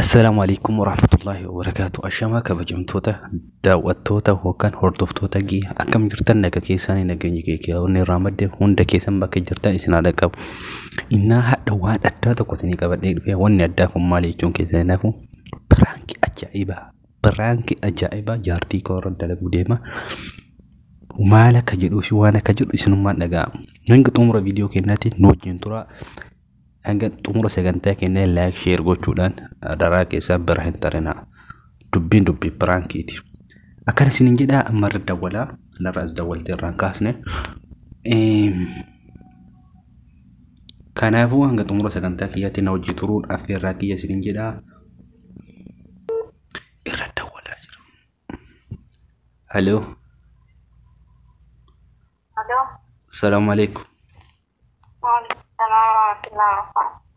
السلام عليكم ورحمة الله وبركاته. أشما كبجمتوتا داوتوتا وكان هردفتوتا جي أكم جرتن نك كيساني نجني كيكي أو نرامد هون دكيسان بك جرتن إسنا دكاب إنها دوان أداتا كوتني كبدي فيها ون أداكم مالي جون كيسانكم برانكي أجائبة جارتي كورن دلقو ديما وما لك جدوش وانا كجد إسنو ما نجا ننقط عمر فيديو كناتي نوجين ترى hanga tumura seganta kene like share gochudan dara ke sabar hentarena dubbi prankiti akan sinin jeda amar dawala la ras dawalti rankasne kanafu hanga tumura seganta kiyati nawji turun afira kiya sinin jeda irra dawala halo assalamu alaikum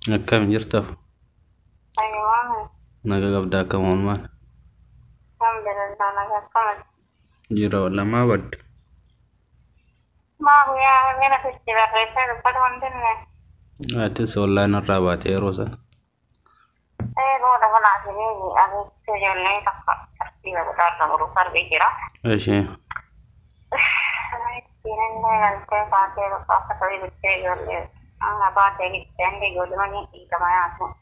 كم جرته؟ أيوة. نجا قبضة كمان ما. الحمد لله نجا كمان. جرا ولا ما بد؟ ما هو يا أنا في السباق ريسان بدو عندنا. أتس والله نرابات يا روسا. إيه هو ده ولا عزيزي أبي تجول لي تقصي وبدار نمر صار بيجرا. إيش؟ أنا كنت بعطي رقاقة طويل بتجول لي. أنا بعطي عندي جود مني كمان أسمع.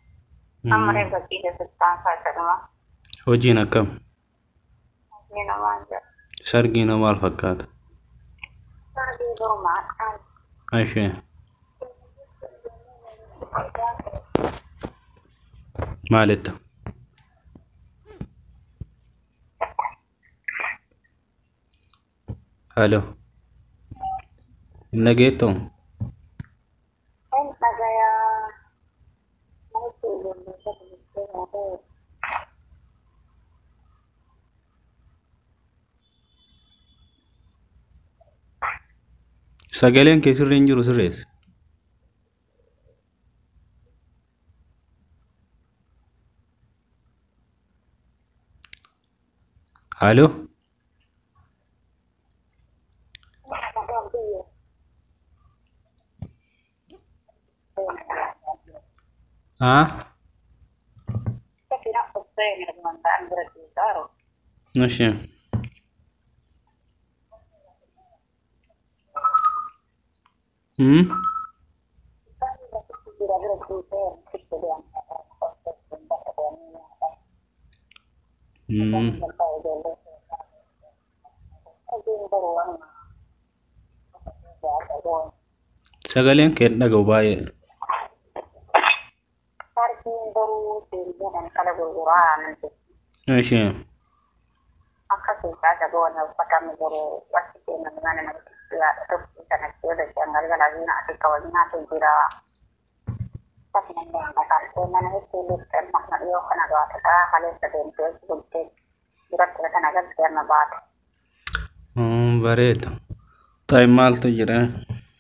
أمري بدي لستان فاتنا. وجينا كم؟ وجينا مانجا. سرقينا مال فكات. سرقي دوما. إيش؟ مالته. هلو. نجيتهم. Sagaleen keessirra hin jiru sirreessa. Halo. ماشي. Sagaleen kee dhaga'u baay'ee. Mاشي. Aku ada bawa pada menguru wasit dengan mana ya itu internet itu dan jangan lagi nak dikawalnya sendiri. Tapi nanti akan mana itu lihat makna iyo kan ada apa kalau sedang itu bukan berat kan agak karena bat. Baret. Time mal tu jera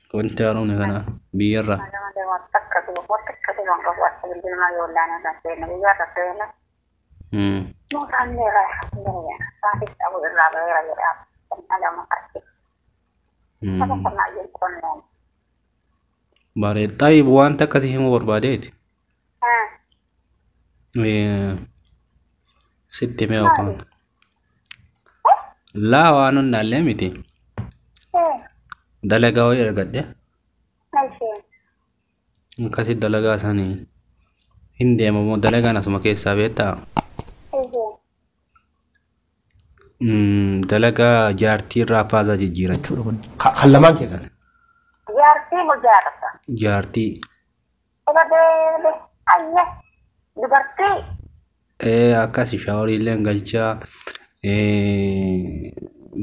koncaron ni kana biarra. Ada watak kadu yang buat sebelum ayolana dan saya rasa Mungkin merah, ya. Tapi aku berlaba ya. Ada makasih. Aku pernah jadi konon. Baret. طيب وانت كثير مبربادات. ستة مئة وكم. لا وانو نعلمتي. دلقا ويا قد. ماشي. كثير دلقا ساني. هندي مو دلقا ناس ما كيس سابيتا. dalaga jaartii raafaazaa jijjiirachuudha kun hallamaan keessan jaartii mujaarata jaartii ayya dubartii akkasi shaaworiillee galchaa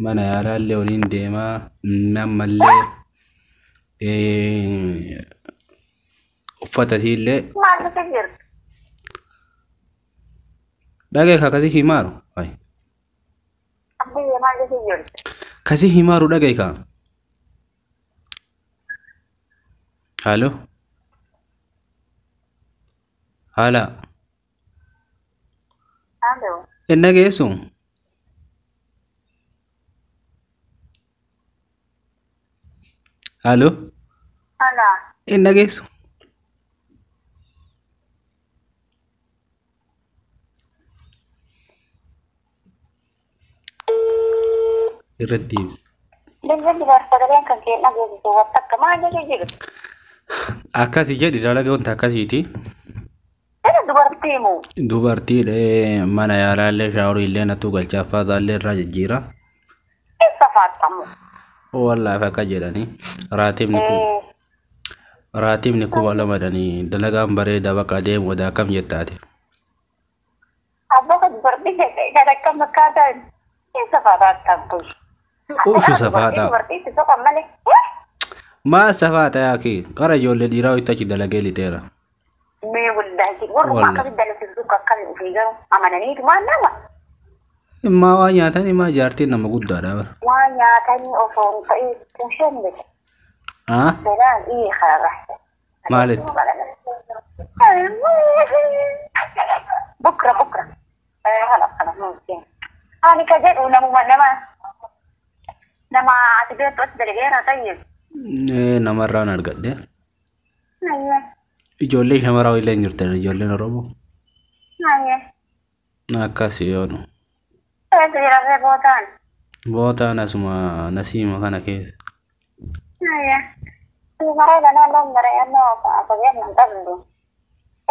mana yaalaallee waliin deemaa nammallee uffatasiillee maaltu jirtu dhagee kakasi himaaru kasi himaru dagai ka halo hala halo enna geesu halo hala enna geesu irratti Dengan di luar pagalian kan kena gitu watak kemana gitu. akkasii jedhi dalaga wanta akkasiiti. Ada dubartimu. Dubartiidha mana yaalaallee shaaworii illee nattuu galchaafaa isaallee irraa jijjiira. Isa faatamu. Wallaaf akka jedhanii raatiibni kuba lamadanii dalagaan bareedaa bakka deemu wadaa akkam jettaati. Abbo kan dubartii kada akka makkaataan isa faatamu. Usu safaata. Dubartii itu kok malee. Maa safaata yaaki qara ijoollee dhiiraa ittachi dalagee lixeera. Mee wallahi warra akka dalaguu akka ufiigaa amananiitu maal nama. Immaa waa nyaatanii maa jaartiin nama guddaadha bara. Waa nyaatanii osoo ta'ee kushan bita. Seeraan ii xarra. Maaliif? Bukra. Hala mungkin. Ani kajedhu namuma nama ati beektu as dalageera ta'e. Namarraan argadhe. Ayya. Ijoollee shamaraa illee hin jirtan ijoolleen Oromoo. Ayya. Akkasii yoonu. Seeraan bootaan. Bootaan asuma nasiima kana keessa. Ayya. Marayda naannoo marayannoo asabeen nan qabdu.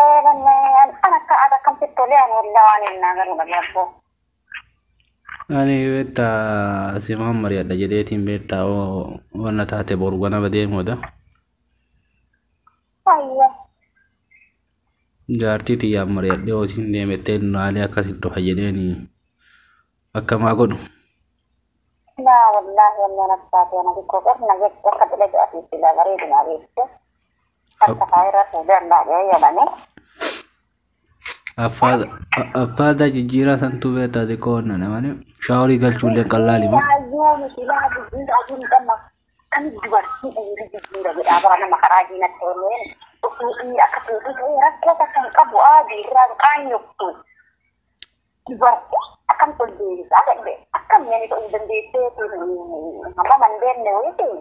Ana kan fittolee ani wallaa waan hin nagaru dhabeeffoo. Ani beektaa simaan mari'adha jedheetiin beektaa wanna taate boru gana badeemuudha. Ayya. Jaartii xiyyaan mari'adhee hojiin deemettee naalee akkasii dhufa jedheeni akkamaa godhu. Laa wallaahi wanni nafsaati ana xiqqoo qofna jecha akka dalagaa fi silaa bareedina beekte. Akka faayirra fuudhan baadhee jedhame. Affaada jijjiiraa santu beektaa xiqqoo onna namani shaaworii galchuullee qallaalima. Baay'oo misilaa jijjiirraa aduun qaba. Kan dubartii dhiirri jijjiira jedhaa bara nama karaa diinatti oolleen. Ofii dhiira akka ta'e ta'e rakkoo kan qabu aadii irraa qaanyoktu. Dubartii akkam toldeessa ta'e akkam yaani ta'uu dandeessee amma mandeenne wayii.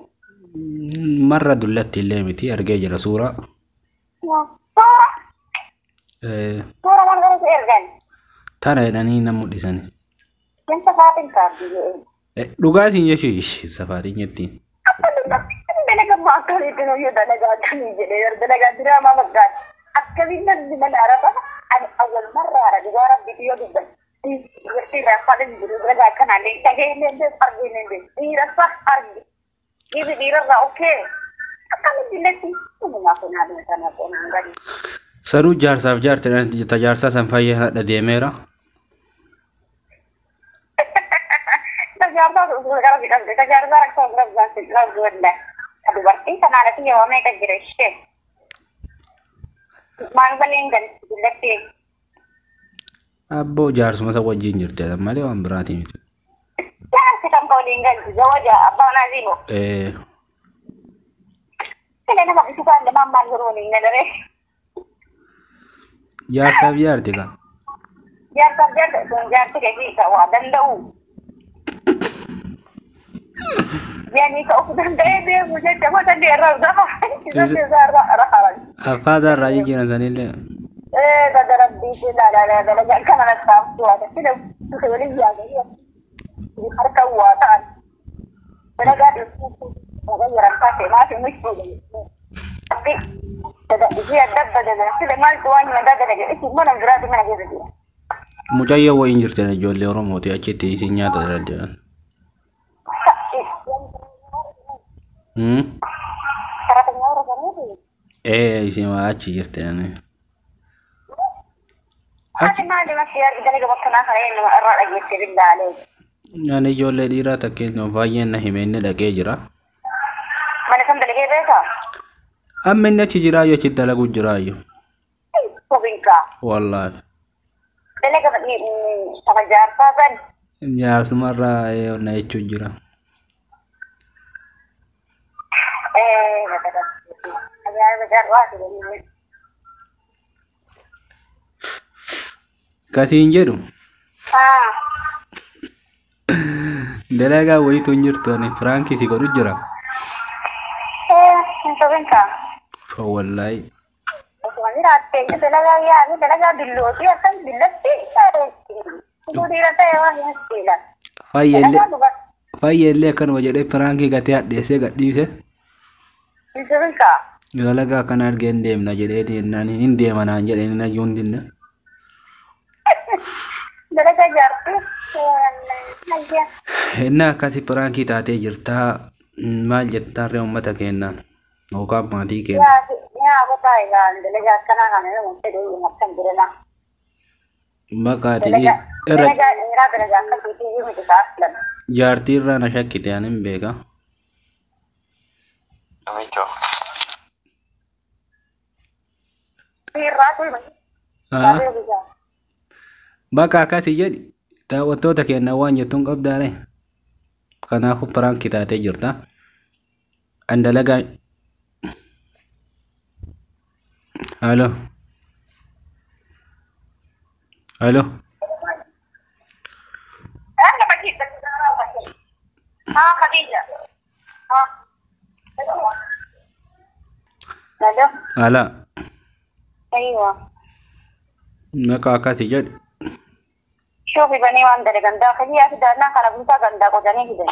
Marra dullatti illee miti argee jira suuraa. Suuraa maal godhatu ergan? Tana jedhanii nama mul'isani. Yan safaatiin kaardii. Dhugaatiin jechuun safaatiin jettiin. Dalagaa maakaliitiin hojii dalagaa akkamii jedhee dalagaa diraamaa fakkaata. Akkamiin namni mana araba ani awwal marraa ara dhugaa rabbiitu yoo dubban. Dubartii raafaadhaan jiru dalagaa akkanaallee dhageenyee arginu dhiirasa argi. Dhiirri dhiirarraa okkee akkamiin dillatti humnaa funaa sana qonaan gadi. Saruu jaarsaaf jaartiin tajaajila san fayyadha deemeera. Tajaajila rakkoo gurgurdaa dubartii kanaadhaaf yoo meeqa jira ishee maal baleen galti dillatti. Abboo jaarsuma isa wajjin jirti malee waan biraatii miti. Jaarsi kan waliin galti zawaja abbaan aziimo. Sila nama bisukaan lamaan maal godhu waliin galaree. Jaarsaaf jaarti kan. Jaarsaaf jaarti kun jaarsi keessa waa danda'u. Yani kau danda'ee deemu jecha mata dheeraa gafa. Affaata irraa jijjiiran sanillee. Daddarabbii fi dalagaa kana lakkaa'amtu waa sila waliin yaadanii harka waa ta'an. Dalagaa dhiyeessuu magayyaran taate maatii mishtuu. Tapi dia dabba sila maaltu waan nyaata dalagaa itti mana biraati mana keessa jira. Mucayyoo wayiin jirtan ijoollee Oromooti achitti isin nyaata daldaalan. Isin achi jirtan. Ati maali masih dalagaa bakka naa kana eenyu irraa dhageesse billaalee. Ani ijoollee dhiiraa takkeen baay'een na hime inni dhaqee jira. Mana kan dalagee beekaa? Amma inni achi jiraayyuu achi dalaguu jiraayyuu. Kubinkaa. Wallaahi. Dalagaa sama jaarsaa san. Jaarsumarraa na jechuun jira. Kasiin jedhu. Dalagaa wayitu hin jirtu ani Firankii si godhu jira. Kubinkaa. Wallaahi. Osoo raattee dalagaa yaadu dalagaa billooti akkan billatti. Duriira ta'e waan hin siila. fayyellee akkanuma jedhee piraankii gatee hadheessee gadhiise. Isirika. Dalagaa kana argee hin deemna jedhee hin deema naan jedhee hin ayyuu hin dinne. Dalagaa jaartii. Inni akkasi piraankii taatee jirtaa maal jettarree uummata kennaan yookaan maatii kenna. Yaa botaa egaa dalagaa akkanaa kana nama fedhuu makkan jirena. Maqaati dalagaa akkasiitii yoo miti taasisan. jaartii irraa na shakkite ani hin beeka. Amicho. Bakka akkasii jedhi daawwattoota kennaa waan jettuun qabdaare. Kanaafuu piraankii taatee jirta. An dalagaa halo halo ala Aywa. maqaa akkasii jedhi. Shoofi banii waan dalagandaa kajii ati daannaa kana buntaa gandaa qotanii fidan.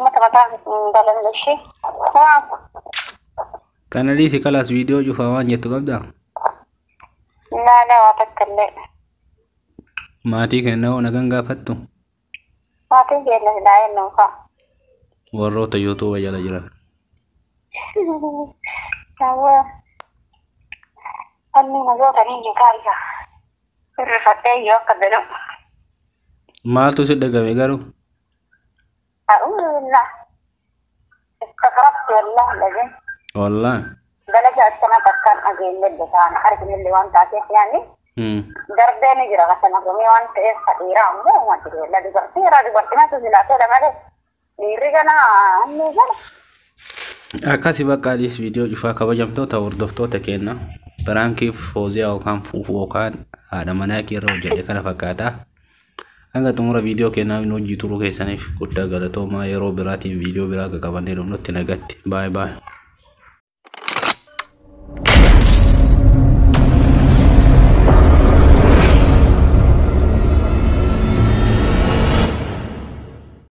Mata mataa dalandashi. Kana dhiisi kalaas viidiyoo cufaa waan jettu qabdaa. Laala waa takkallee. Maatii kennaa nagan gaafattu. Maatiin keenya daa'een nuufa. Warroota yuutuuba jala jiran. Kawwa. Anni nagoota ni jigaayya. Irrifadhee yoo akka benu. Maaltu si dhagame garuu? A'uullah. Istagrabtu wallah lagin. Wallaahi. Dalagaa akkana takkaan dhageellee bitaan arginillee waan taateef yaanni. Darbee ni jira kasana gumii waan ta'eef fadhiiraa ammoo wanti la dubartiinatu silaatee malee dhiirri ganaa anni gala. Akkasii bakka adiis viidiyoo cufaa kabajamtoota hordoftoota kenna. Piraankiif Fooziyaa yookaan Fuufuu yookaan haadha manaa keerra hojjedhe kana fakkaata. Hanga xumura viidiyoo kennaa hin hojii turuu keessaniif guddaa galatoomaa yeroo biraatiin viidiyoo biraa qabannee dhumnutti nagatti. Baay'ee baay'ee.